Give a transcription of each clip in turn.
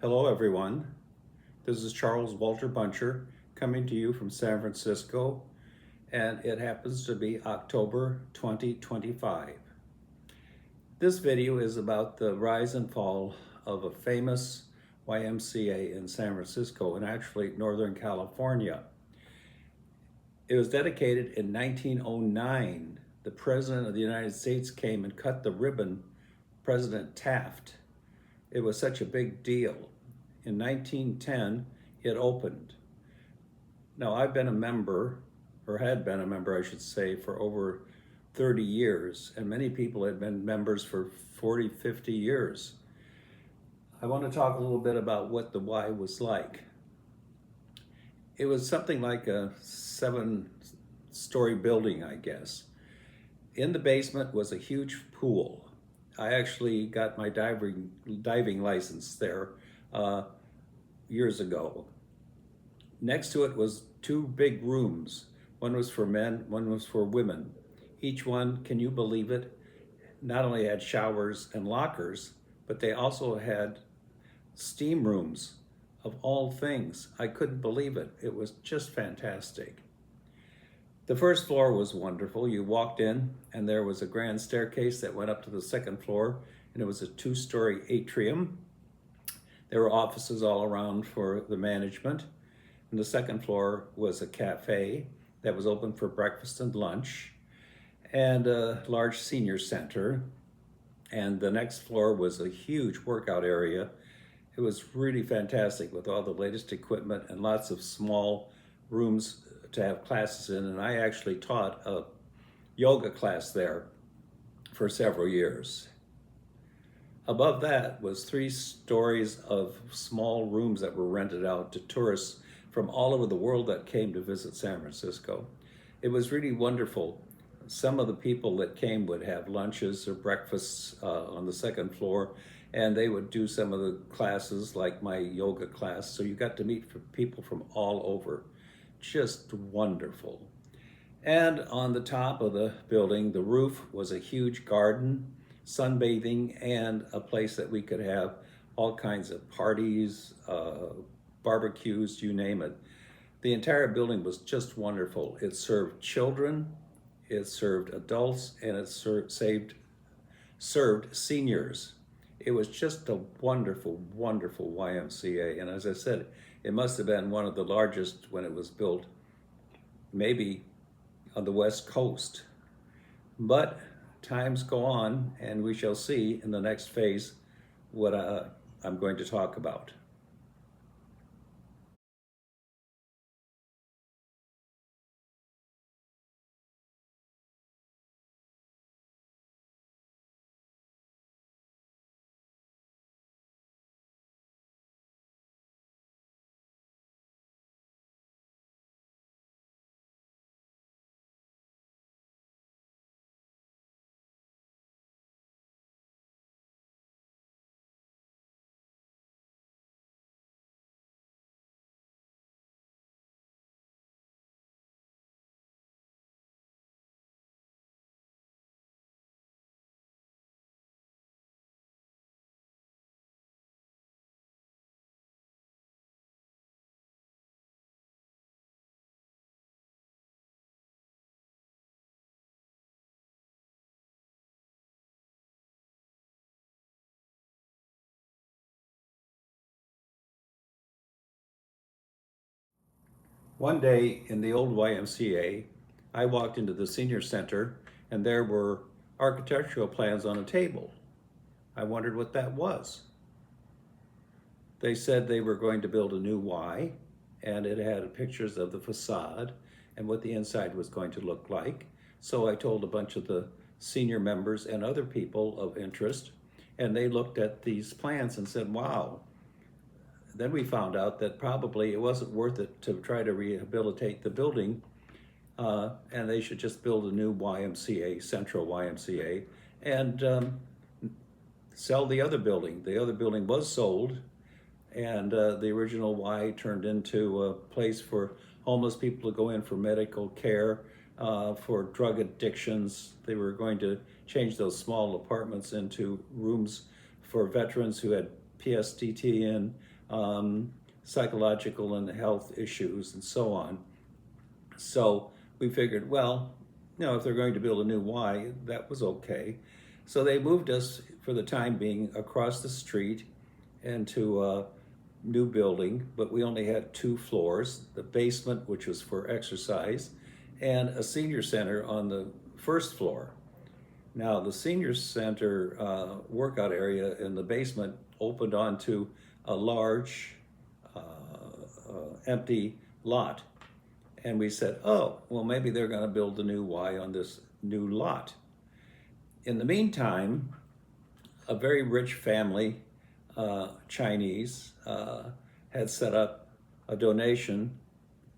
Hello everyone, this is Charles Walter Buntjer coming to you from San Francisco, and it happens to be October 2025. This video is about the rise and fall of a famous YMCA in San Francisco and actually Northern California. It was dedicated in 1909. The President of the United States came and cut the ribbon, President Taft. It was such a big deal. In 1910, it opened. Now, I've been a member, or had been a member, I should say, for over 30 years, and many people had been members for 40, 50 years. I want to talk a little bit about what the Y was like. It was something like a 7-story building, I guess. In the basement was a huge pool. I actually got my diving license there years ago. Next to it was 2 big rooms. One was for men, one was for women. Each one, can you believe it, not only had showers and lockers, but they also had steam rooms of all things. I couldn't believe it. It was just fantastic. The first floor was wonderful. You walked in and there was a grand staircase that went up to the second floor, and it was a 2-story atrium. There were offices all around for the management. And the second floor was a cafe that was open for breakfast and lunch, and a large senior center. And the next floor was a huge workout area. It was really fantastic with all the latest equipment and lots of small rooms to have classes in. And I actually taught a yoga class there for several years. Above that was 3 stories of small rooms that were rented out to tourists from all over the world that came to visit San Francisco. It was really wonderful. Some of the people that came would have lunches or breakfasts on the second floor, and they would do some of the classes like my yoga class. So you got to meet people from all over. Just wonderful. And on the top of the building, the roof was a huge garden, sunbathing, and a place that we could have all kinds of parties, barbecues, you name it. The entire building was just wonderful. It served children, it served adults, and it served seniors. It was just a wonderful, wonderful YMCA. And as I said, it must have been one of the largest when it was built, maybe on the West Coast. But times go on, and we shall see in the next phase what I'm going to talk about. One day in the old YMCA, I walked into the senior center and there were architectural plans on a table. I wondered what that was. They said they were going to build a new Y, and it had pictures of the facade and what the inside was going to look like. So I told a bunch of the senior members and other people of interest, and they looked at these plans and said, wow. Then we found out that probably it wasn't worth it to try to rehabilitate the building, and they should just build a new YMCA, Central YMCA, and sell the other building. The other building was sold, and the original Y turned into a place for homeless people to go in for medical care, for drug addictions. They were going to change those small apartments into rooms for veterans who had PSTT in, psychological and health issues and so on. So we figured, well, if they're going to build a new Y, that was okay. So they moved us for the time being across the street into a new building, but we only had 2 floors, the basement, which was for exercise, and a senior center on the first floor. Now, the senior center workout area in the basement opened onto a large empty lot. And we said, oh, well, maybe they're going to build the new Y on this new lot. In the meantime, a very rich family, Chinese, had set up a donation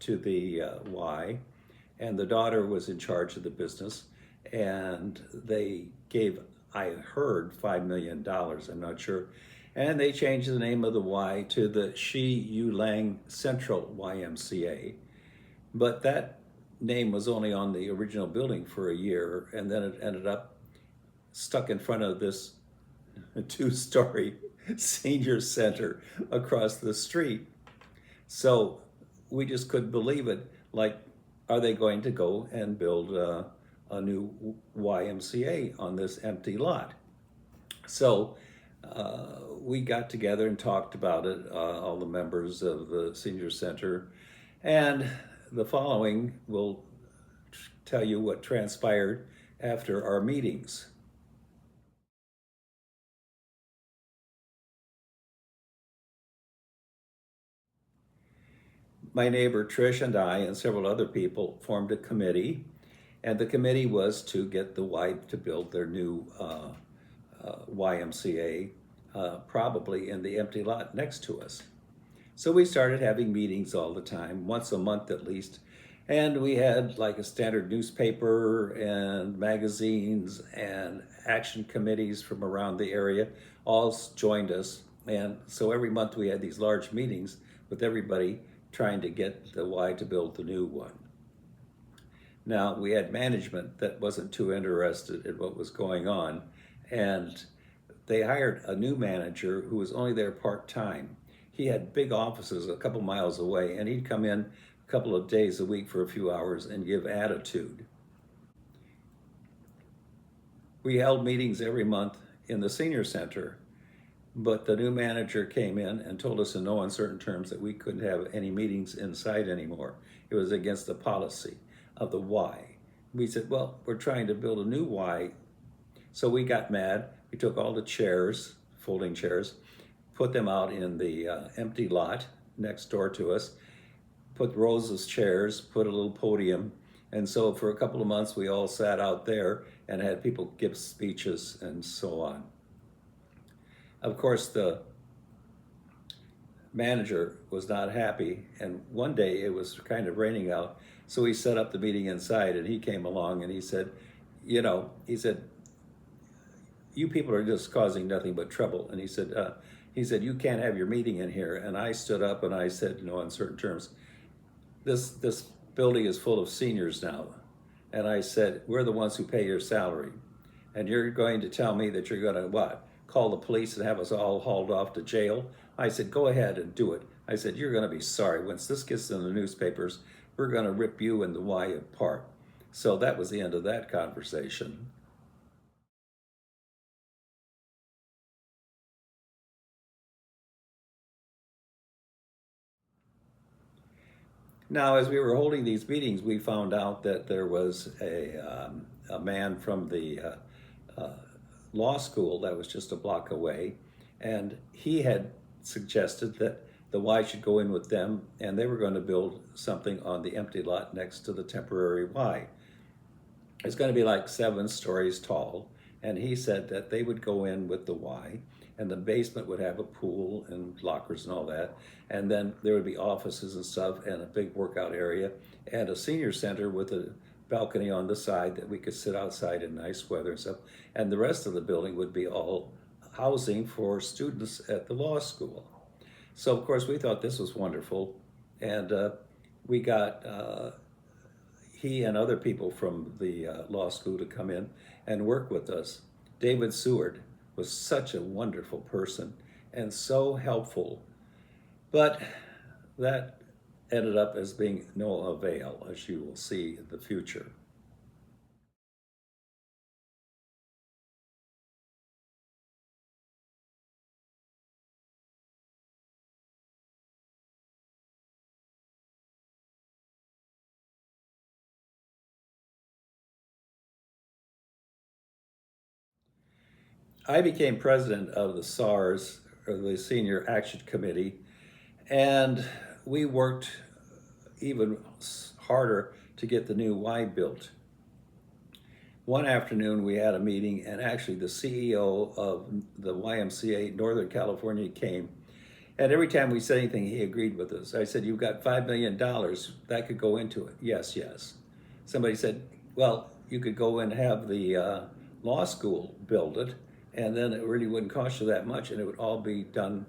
to the Y, and the daughter was in charge of the business, and they gave, I heard, $5 million, I'm not sure, and they changed the name of the Y to the Taft Central YMCA. But that name was only on the original building for a year, and then it ended up stuck in front of this 2-story senior center across the street. So we just couldn't believe it. Like, are they going to go and build a new YMCA on this empty lot? So we got together and talked about it, all the members of the senior center, and the following will tell you what transpired after our meetings. My neighbor Trish and I and several other people formed a committee, and the committee was to get the Y to build their new YMCA, probably in the empty lot next to us. So we started having meetings all the time, once a month at least, and we had like a standard newspaper and magazines and action committees from around the area all joined us. And so every month we had these large meetings with everybody trying to get the Y to build the new one. Now, we had management that wasn't too interested in what was going on, and they hired a new manager who was only there part-time. He had big offices a couple miles away, and he'd come in a couple of days a week for a few hours and give attitude. We held meetings every month in the senior center, but the new manager came in and told us in no uncertain terms that we couldn't have any meetings inside anymore. It was against the policy of the Y. We said, well, we're trying to build a new Y. So we got mad. We took all the chairs, folding chairs, put them out in the empty lot next door to us, put rows of chairs, put a little podium. And so for a couple of months, we all sat out there and had people give speeches and so on. Of course, the manager was not happy, and one day it was kind of raining out, so we set up the meeting inside, and he came along and he said, you people are just causing nothing but trouble. And he said, you can't have your meeting in here. And I stood up and I said, in uncertain terms, this building is full of seniors now. And I said, we're the ones who pay your salary. And you're going to tell me that you're going to what? Call the police and have us all hauled off to jail? I said, go ahead and do it. I said, you're going to be sorry. Once this gets in the newspapers, we're going to rip you and the Y apart. So that was the end of that conversation. Now, as we were holding these meetings, we found out that there was a man from the law school that was just a block away, and he had suggested that the Y should go in with them, and they were going to build something on the empty lot next to the temporary Y. It's going to be like 7 stories tall, and he said that they would go in with the Y, and the basement would have a pool and lockers and all that, and then there would be offices and stuff, and a big workout area, and a senior center with a balcony on the side that we could sit outside in nice weather and stuff, and the rest of the building would be all housing for students at the law school. So of course we thought this was wonderful, and we got he and other people from the law school to come in and work with us. David Seward was such a wonderful person and so helpful. But that ended up as being no avail, as you will see in the future. I became president of the SARS, or the Senior Action Committee, and we worked even harder to get the new Y built. One afternoon we had a meeting, and actually the CEO of the YMCA Northern California came, and every time we said anything he agreed with us. I said, "You've got $5 million that could go into it." "Yes, yes." Somebody said, "Well, you could go and have the law school build it, and then it really wouldn't cost you that much, and it would all be done,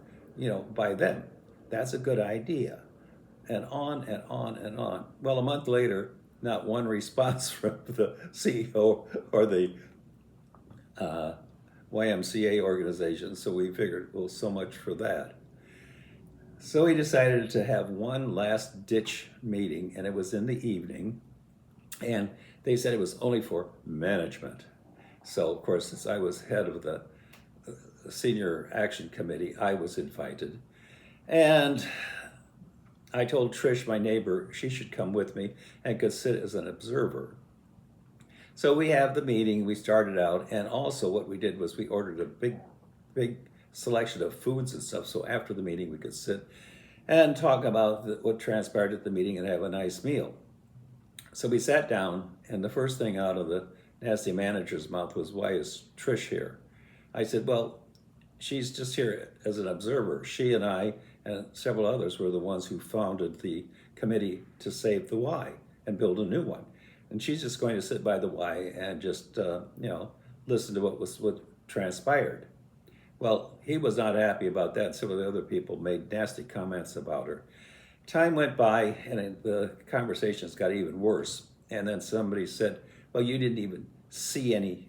by them." "That's a good idea." And on and on and on. Well, a month later, not one response from the CEO or the uh, YMCA organization. So we figured, well, so much for that. So we decided to have one last ditch meeting, and it was in the evening. And they said it was only for management. So, of course, since I was head of the Senior Action Committee, I was invited. And I told Trish, my neighbor, she should come with me and could sit as an observer. So we have the meeting, we started out, and also what we did was we ordered a big selection of foods and stuff, so after the meeting we could sit and talk about what transpired at the meeting and have a nice meal. So we sat down, and the first thing out of the nasty manager's mouth was, "Why is Trish here?" I said, "Well, she's just here as an observer. She and I and several others were the ones who founded the committee to save the Y and build a new one. And she's just going to sit by the Y and just, listen to what transpired." Well, he was not happy about that. Some of the other people made nasty comments about her. Time went by, and the conversations got even worse. And then somebody said, "Well, you didn't even see any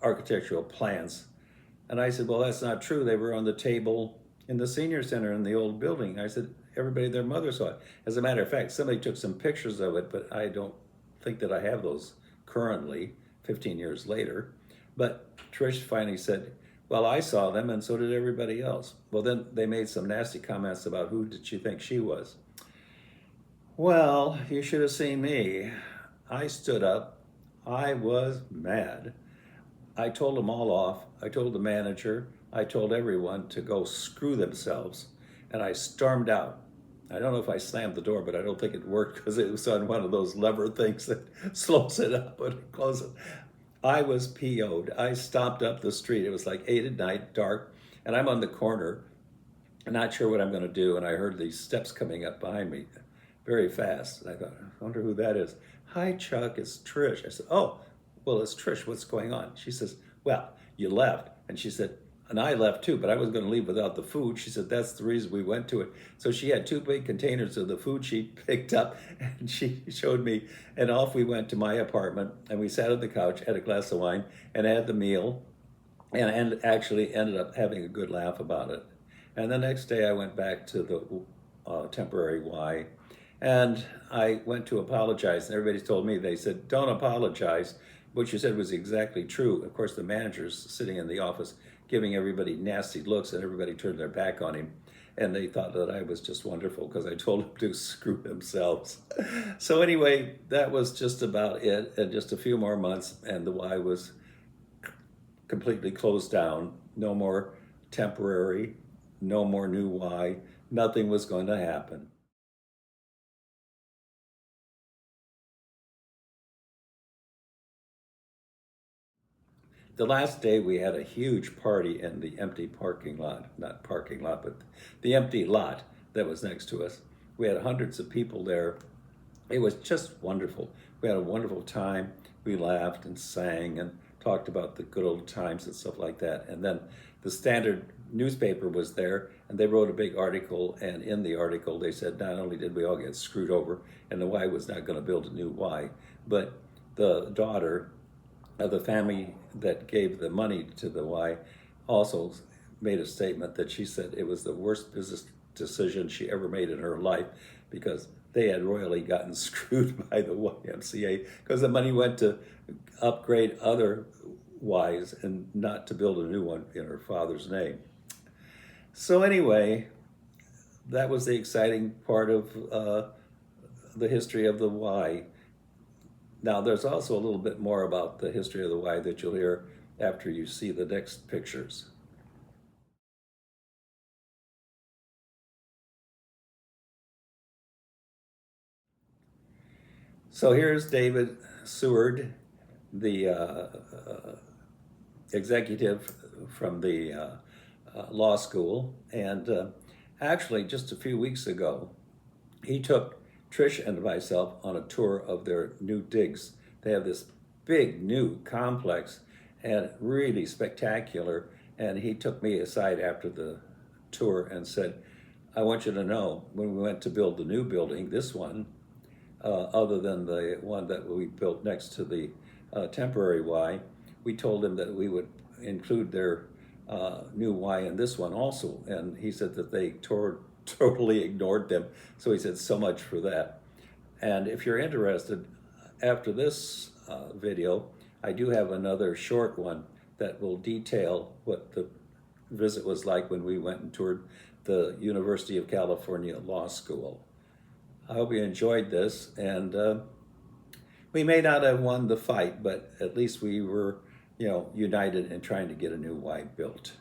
architectural plans." And I said, "Well, that's not true. They were on the table in the senior center in the old building." I said, "Everybody, their mother saw it." As a matter of fact, somebody took some pictures of it, but I don't think that I have those currently, 15 years later. But Trish finally said, "Well, I saw them, and so did everybody else." Well, then they made some nasty comments about who did she think she was. Well, you should have seen me. I stood up. I was mad. I told them all off. I told the manager. I told everyone to go screw themselves. And I stormed out. I don't know if I slammed the door, but I don't think it worked because it was on one of those lever things that slows it up when it closes. I was PO'd. I stomped up the street. It was like 8 at night, dark, and I'm on the corner, not sure what I'm going to do. And I heard these steps coming up behind me very fast. And I thought, I wonder who that is. "Hi, Chuck, it's Trish." I said, "Oh, well, it's Trish. What's going on?" She says, "Well, you left." And she said, "And I left too, but I was going to leave without the food." She said, "That's the reason we went to it." So she had 2 big containers of the food she picked up, and she showed me. And off we went to my apartment, and we sat on the couch, had a glass of wine, and had the meal, and actually ended up having a good laugh about it. And the next day I went back to the temporary Y, and I went to apologize, and everybody told me, they said, "Don't apologize." What you said was exactly true. Of course, the manager's sitting in the office giving everybody nasty looks, and everybody turned their back on him. And they thought that I was just wonderful because I told them to screw themselves. So anyway, that was just about it. And just a few more months, and the Y was completely closed down. No more temporary, no more new Y. Nothing was going to happen. The last day we had a huge party in the empty parking lot, not parking lot, but the empty lot that was next to us. We had hundreds of people there. It was just wonderful. We had a wonderful time. We laughed and sang and talked about the good old times and stuff like that. And then the Standard newspaper was there, and they wrote a big article. And in the article, they said not only did we all get screwed over, and the Y was not going to build a new Y, but the daughter of the family that gave the money to the Y also made a statement that she said it was the worst business decision she ever made in her life, because they had royally gotten screwed by the YMCA, because the money went to upgrade other Ys and not to build a new one in her father's name. So anyway, that was the exciting part of the history of the Y. Now, there's also a little bit more about the history of the Y that you'll hear after you see the next pictures. So here's David Seward, the executive from the law school. And actually, just a few weeks ago, he took Trish and myself on a tour of their new digs. They have this big new complex and really spectacular. And he took me aside after the tour and said, I want you to know, when we went to build the new building, this one, other than the one that we built next to the temporary Y, we told him that we would include their new Y in this one also. And he said that they totally ignored them. So he said, so much for that. And if you're interested, after this video, I do have another short one that will detail what the visit was like when we went and toured the University of California Law School. I hope you enjoyed this, and we may not have won the fight, but at least we were, united in trying to get a new Y built.